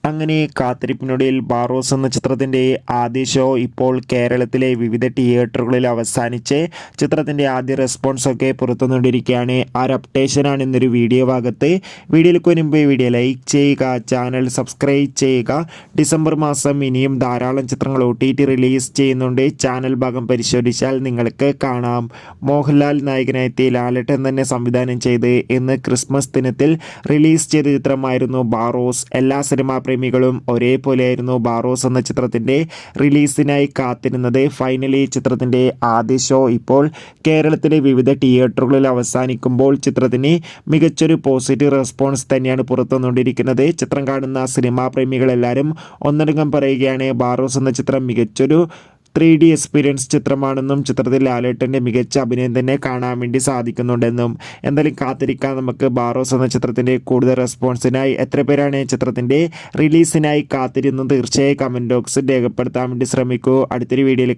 അങ്ങനെ കാത്തിരിപ്പിനൊടുവിൽ ബാറോസ് എന്ന ചിത്രത്തിൻ്റെ ആദ്യ ഷോ ഇപ്പോൾ കേരളത്തിലെ വിവിധ തിയേറ്ററുകളിൽ അവസാനിച്ച് ചിത്രത്തിൻ്റെ ആദ്യ റെസ്പോൺസൊക്കെ പുറത്തുനിന്നിരിക്കുകയാണ്. ആ ഒരു അപ്ഡേഷനാണ് ഇന്നൊരു വീഡിയോ ഭാഗത്ത്. വീഡിയോയിലേക്ക് മുൻപ് വീഡിയോ ലൈക്ക് ചെയ്യുക, ചാനൽ സബ്സ്ക്രൈബ് ചെയ്യുക. ഡിസംബർ മാസം ഇനിയും ധാരാളം ചിത്രങ്ങൾ OTT റിലീസ് ചെയ്യുന്നുണ്ട്. ചാനൽ ഭാഗം പരിശോധിച്ചാൽ നിങ്ങൾക്ക് കാണാം. മോഹൻലാൽ നായകനായെത്തിയ ലാലേട്ടൻ തന്നെ സംവിധാനം ചെയ്ത് ഇന്ന് ക്രിസ്മസ് ദിനത്തിൽ റിലീസ് ചെയ്ത ചിത്രമായിരുന്നു ബാറോസ്. എല്ലാ സിനിമാ പ്രേമികളും ഒരേപോലെയായിരുന്നു ബാറോസ് എന്ന ചിത്രത്തിൻ്റെ റിലീസിനായി കാത്തിരുന്നത്. ഫൈനലി ചിത്രത്തിൻ്റെ ആദ്യ ഷോ ഇപ്പോൾ കേരളത്തിലെ വിവിധ തിയേറ്ററുകളിൽ അവസാനിക്കുമ്പോൾ ചിത്രത്തിന് മികച്ചൊരു പോസിറ്റീവ് റെസ്പോൺസ് തന്നെയാണ് പുറത്തുവന്നുകൊണ്ടിരിക്കുന്നത്. ചിത്രം കാണുന്ന സിനിമാ പ്രേമികളെല്ലാവരും ഒന്നടങ്കം പറയുകയാണ് ബാറോസ് എന്ന ചിത്രം മികച്ചൊരു 3D എക്സ്പീരിയൻസ് ചിത്രമാണെന്നും ചിത്രത്തിൽ ലാലേട്ടൻ്റെ മികച്ച അഭിനയം തന്നെ കാണാൻ വേണ്ടി സാധിക്കുന്നുണ്ടെന്നും. എന്തായാലും കാത്തിരിക്കാൻ നമുക്ക് ബാറോസ് എന്ന ചിത്രത്തിൻ്റെ കൂടുതൽ റെസ്പോൺസിനായി. എത്ര പേരാണ് ചിത്രത്തിൻ്റെ റിലീസിനായി കാത്തിരുന്നത് തീർച്ചയായും കമൻറ്റ് ബോക്സിൽ രേഖപ്പെടുത്താൻ വേണ്ടി ശ്രമിക്കൂ. അടുത്തൊരു വീഡിയോയിൽ